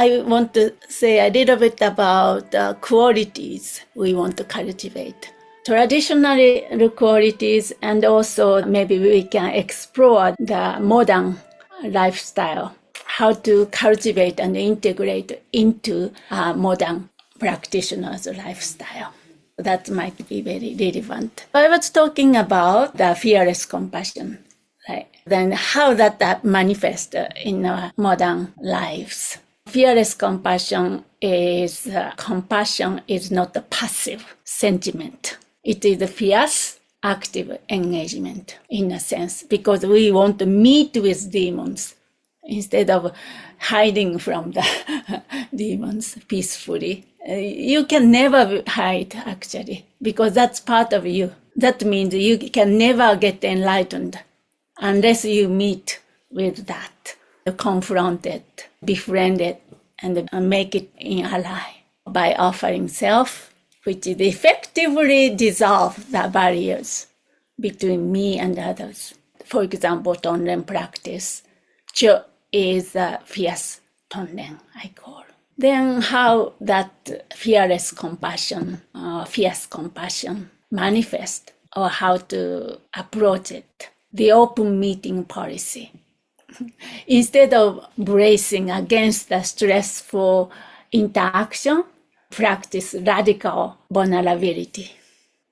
I want to say a little bit about the qualities we want to cultivate. Traditionally, the qualities, and also maybe we can explore the modern lifestyle, how to cultivate and integrate into modern practitioners' lifestyle. That might be very relevant. I was talking about the fearless compassion, right? Then how that manifests in our modern lives. Fearless compassion is not a passive sentiment. It is a fierce, active engagement in a sense, because we want to meet with demons instead of hiding from the demons peacefully. You can never hide, actually, because that's part of you. That means you can never get enlightened unless you meet with that, confront it, befriend it, and make it in ally by offering self, which effectively dissolve the barriers between me and others. For example, Tonren practice. CHO is a fierce Tonren, I call. Then how that fearless compassion, fierce compassion manifest, or how to approach it. The open meeting policy. Instead of bracing against the stressful interaction, practice radical vulnerability.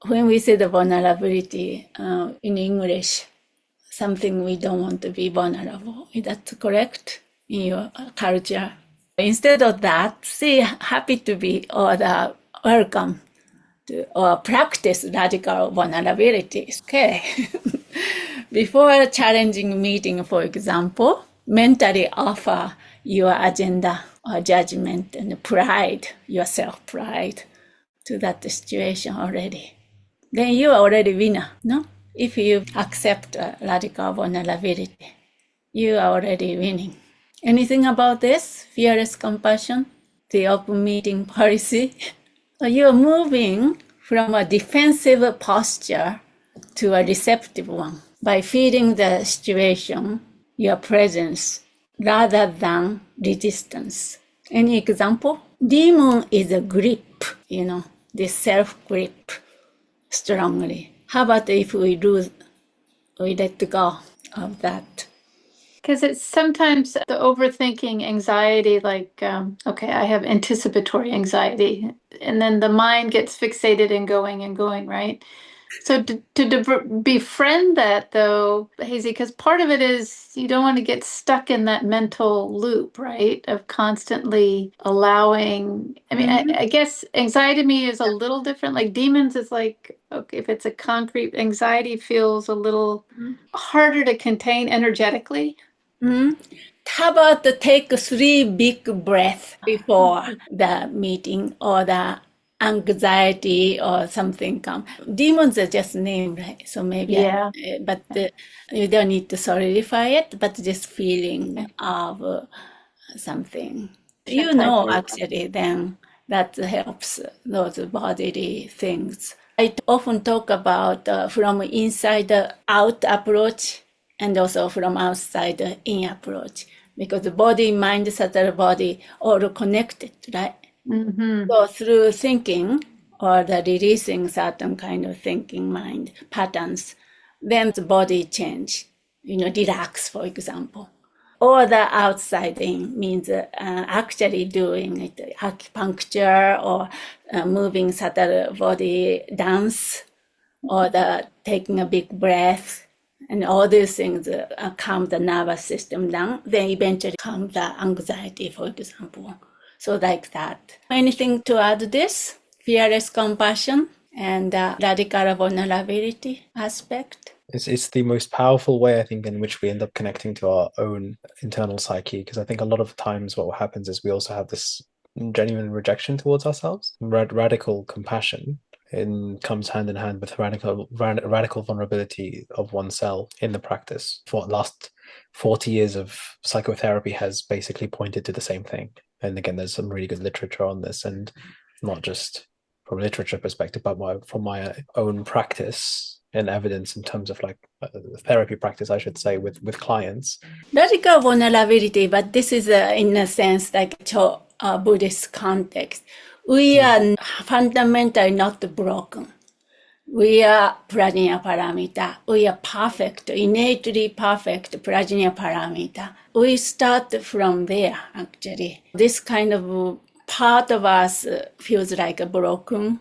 When we say the vulnerability in English, something we don't want to be vulnerable. Is that correct in your culture? Instead of that, say happy to be or the welcome to, or practice radical vulnerability. Okay. Before a challenging meeting, for example, mentally offer your agenda or judgment and pride, your self-pride to that situation already. Then you are already winner, no? If you accept radical vulnerability, you are already winning. Anything about this? Fearless compassion, the open meeting policy? You're moving from a defensive posture to a receptive one by feeding the situation your presence rather than resistance. Any example? Demon is a grip, this self-grip strongly. How about if we let go of that? Because it's sometimes the overthinking anxiety, like, okay, I have anticipatory anxiety, and then the mind gets fixated and going, right? So to befriend that, though, Hazy, because part of it is you don't want to get stuck in that mental loop, right? Of constantly allowing. I mean, I guess anxiety to me is a little different. Like demons is like, okay, if it's a concrete, anxiety feels a little harder to contain energetically. How about to take 3 big breaths before the meeting or the anxiety or something come? Demons are just named, right? So maybe, you don't need to solidify it, but just feeling of something. Actually, then that helps those bodily things. I often talk about from inside out approach and also from outside in approach, because the body, mind, subtle body, all connected, right? So through thinking or the releasing certain kind of thinking mind patterns, then the body change, relax, for example. Or the outside in means actually doing it, acupuncture or moving subtle body dance, or the taking a big breath. And all these things calm the nervous system down, then eventually calm the anxiety, for example. So like that. Anything to add to this? Fearless compassion and radical vulnerability aspect? It's the most powerful way, I think, in which we end up connecting to our own internal psyche, because I think a lot of times what happens is we also have this genuine rejection towards ourselves. Radical compassion comes hand in hand with radical vulnerability of oneself in the practice. For the last 40 years of psychotherapy has basically pointed to the same thing. And again, there's some really good literature on this, and not just from a literature perspective, but from my own practice. and evidence in terms of like therapy practice, I should say, with clients. Radical vulnerability, but this is in a sense like Buddhist context. We are fundamentally not broken. We are prajna paramita. We are perfect, innately perfect prajna paramita. We start from there, actually. This kind of part of us feels like a broken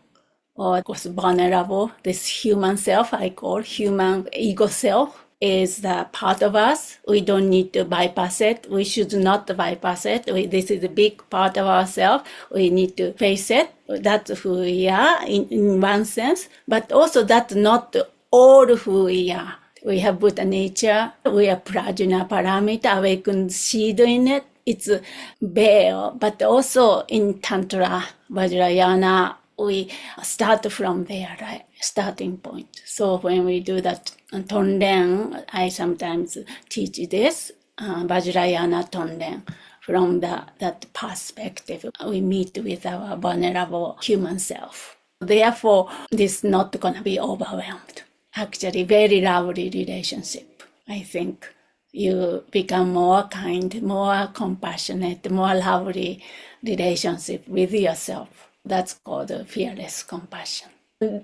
or of course vulnerable. This human self, I call human ego self, is the part of us. We don't need to bypass it. We should not bypass it. This is a big part of ourselves. We need to face it. That's who we are in one sense, but also that's not all who we are. We have Buddha nature. We are prajna paramita, awakened seed in it. It's a veil, but also in Tantra, Vajrayana, we start from there, right? Starting point. So when we do that Tonren, I sometimes teach this, Vajrayana Tonren. From that perspective, we meet with our vulnerable human self. Therefore, this is not going to be overwhelmed. Actually, very lovely relationship, I think. You become more kind, more compassionate, more lovely relationship with yourself. That's called fearless compassion.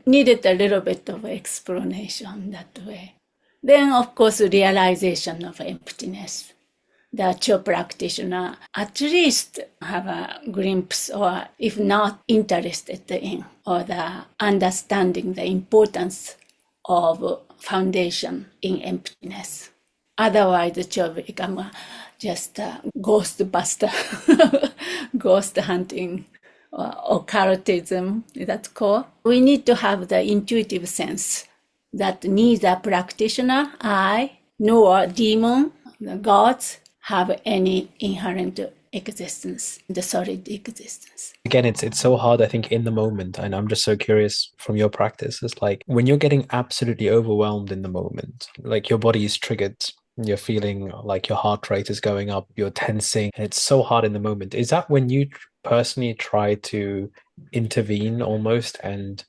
Needed a little bit of explanation that way. Then, of course, realization of emptiness. The CHO practitioner at least have a glimpse, or if not interested in, or the understanding the importance of foundation in emptiness. Otherwise, the CHO become just a ghost buster, ghost hunting, or occultism, that's called. We need to have the intuitive sense that neither practitioner, I, nor demon, the gods, have any inherent existence, the solid existence. Again, it's so hard, I think, in the moment. And I'm just so curious from your practice. It's like when you're getting absolutely overwhelmed in the moment, like your body is triggered, you're feeling like your heart rate is going up, you're tensing, and it's so hard in the moment. Is that when you personally try to intervene almost and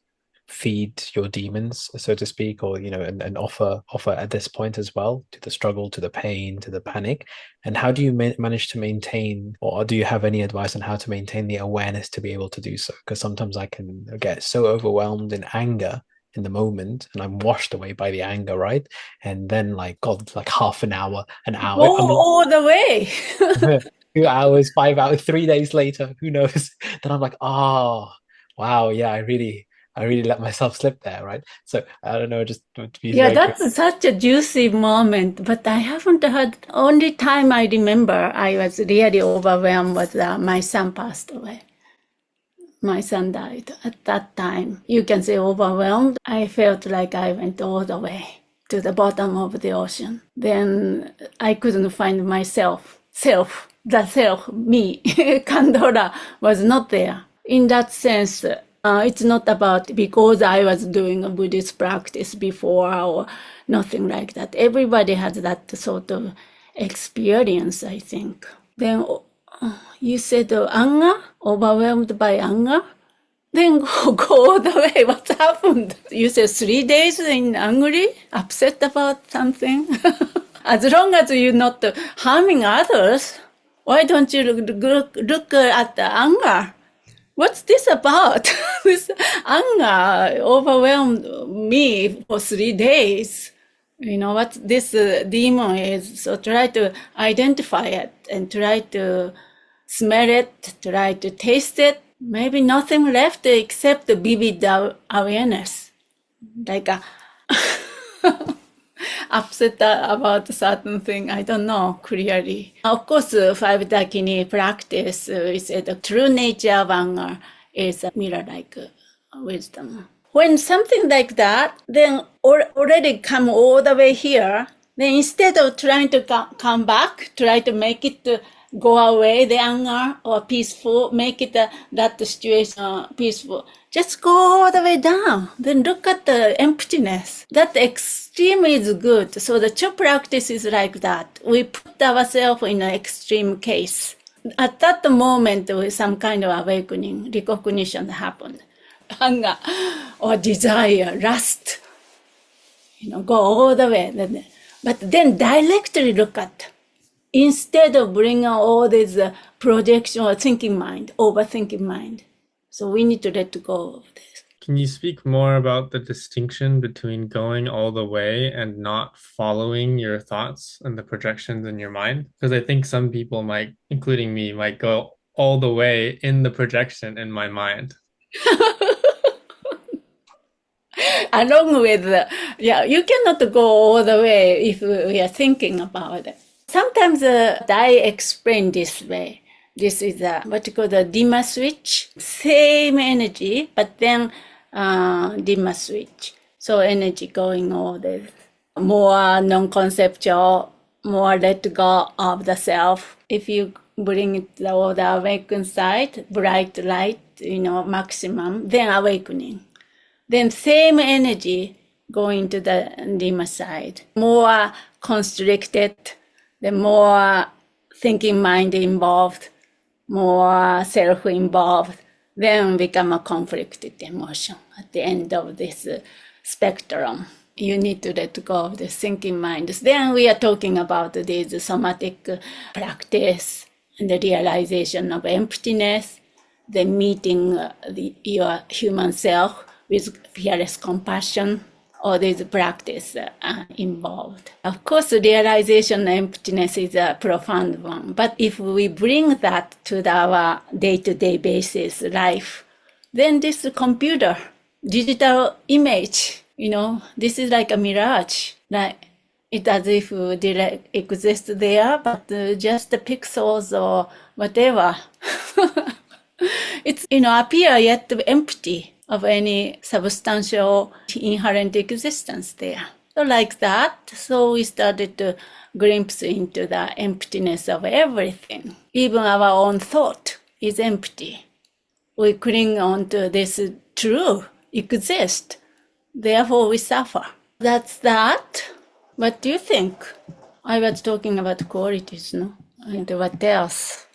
feed your demons, so to speak, or and offer at this point as well, to the struggle, to the pain, to the panic? And how do you manage to maintain, or do you have any advice on how to maintain the awareness to be able to do so? Because sometimes I can get so overwhelmed in anger in the moment, and I'm washed away by the anger, right? And then like half an hour, All the way. 2 hours, 5 hours, 3 days later, who knows? Then I'm like, oh wow, yeah, I really let myself slip there, right? So I don't know, just to be Yeah, very that's such a juicy moment, but I haven't heard. Only time I remember I was really overwhelmed was my son passed away. My son died at that time. You can say overwhelmed. I felt like I went all the way to the bottom of the ocean. Then I couldn't find myself. The self, me, Kandora was not there. In that sense, it's not about because I was doing a Buddhist practice before or nothing like that. Everybody has that sort of experience, I think. Then you said anger, overwhelmed by anger. Then go all the way. What happened? You said 3 days in angry, upset about something. As long as you're not harming others, why don't you look at the anger? What's this about? This anger overwhelmed me for 3 days. You know what this demon is. So try to identify it and try to smell it, try to taste it. Maybe nothing left except the vivid awareness. Like upset about certain thing, I don't know clearly. Of course, 5 Dakini practice, we said the true nature of anger is a mirror-like wisdom. When something like that, then already come all the way here, then instead of trying to come back, try to make it go away, the anger, or peaceful, make it that situation peaceful. Just go all the way down. Then look at the emptiness. That extreme is good. So the CHO practice is like that. We put ourselves in an extreme case. At that moment, some kind of awakening, recognition happened. Anger or desire, lust. go all the way. But then directly look at, instead of bringing all this projection or thinking mind, overthinking mind. So we need to let go of this. Can you speak more about the distinction between going all the way and not following your thoughts and the projections in your mind? Because I think some people might, including me, might go all the way in the projection in my mind. Along with, you cannot go all the way if we are thinking about it. Sometimes I explain this way. This is what you call the dimmer switch. Same energy, but then dimmer switch. So energy going all this. More non-conceptual, more let go of the self. If you bring it all the awakened side, bright light, maximum, then awakening. Then same energy going to the dimmer side. More constricted, the more thinking mind involved, more self involved, then become a conflicted emotion at the end of this spectrum. You need to let go of the thinking minds. Then we are talking about this somatic practice and the realization of emptiness, the meeting your human self with fearless compassion. All these practice involved. Of course, realization of emptiness is a profound one. But if we bring that to our day-to-day basis life, then this computer, digital image, this is like a mirage. Like it's as if it exists there, but just the pixels or whatever. It's appear yet empty of any substantial inherent existence there. So like that, so we started to glimpse into the emptiness of everything. Even our own thought is empty. We cling on to this true, exist. Therefore we suffer. That's that. What do you think? I was talking about qualities, no? And what else?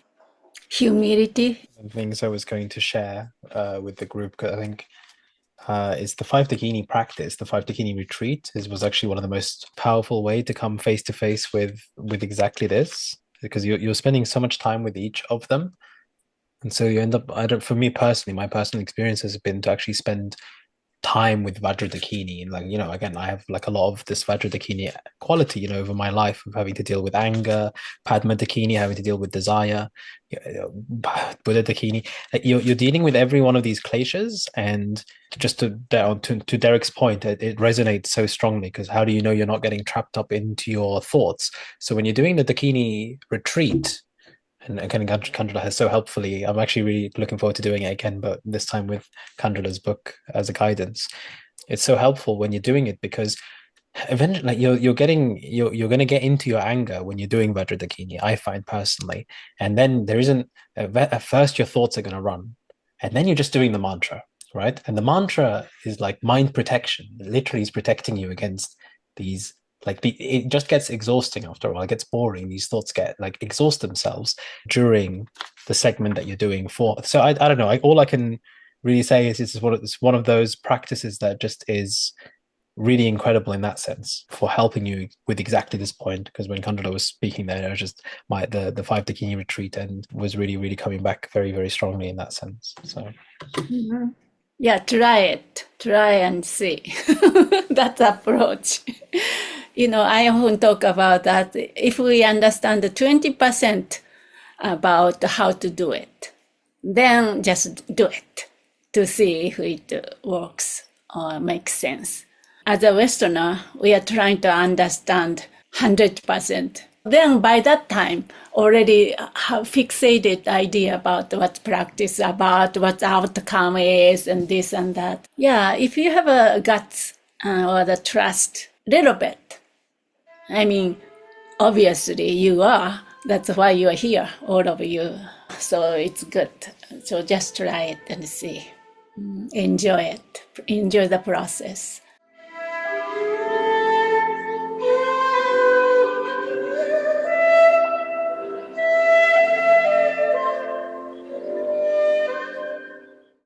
Humility. The things I was going to share with the group, because I think is the 5 Dakini practice, the 5 Dakini retreat was actually one of the most powerful way to come face to face with exactly this, because you're spending so much time with each of them, and so you end up. For me personally, my personal experience has been to actually spend time with Vajradakini, and again, I have a lot of this Vajradakini quality, over my life of having to deal with anger, Padma Dakini, having to deal with desire, Buddha Dakini. You're dealing with every one of these kleshas, and just to Derek's point, it resonates so strongly, because how do you know you're not getting trapped up into your thoughts? So when you're doing the Dakini retreat, and again, Kandrila has so helpfully, I'm actually really looking forward to doing it again, but this time with Kandrila's book as a guidance. It's so helpful when you're doing it, because eventually you're going to get into your anger when you're doing Vajradakini, I find personally. And then there isn't, at first your thoughts are going to run, and then you're just doing the mantra, right? And the mantra is like mind protection. It literally is protecting you against these. It just gets exhausting after a while. It gets boring. These thoughts get exhaust themselves during the segment that you're doing for. So I don't know. All I can really say is it's one of those practices that just is really incredible in that sense for helping you with exactly this point. Because when Kandrila was speaking there, it was just the 5 Dakini retreat, and was really, really coming back very, very strongly in that sense. So. Mm-hmm. Yeah, try and see. That approach. I often talk about that. If we understand the 20% about how to do it, then just do it to see if it works or makes sense. As a Westerner, we are trying to understand 100%. Then by that time, already have fixated idea about what practice about, what outcome is, and this and that. Yeah, if you have a guts or the trust, little bit. I mean, obviously you are. That's why you are here, all of you. So it's good. So just try it and see. Enjoy it. Enjoy the process.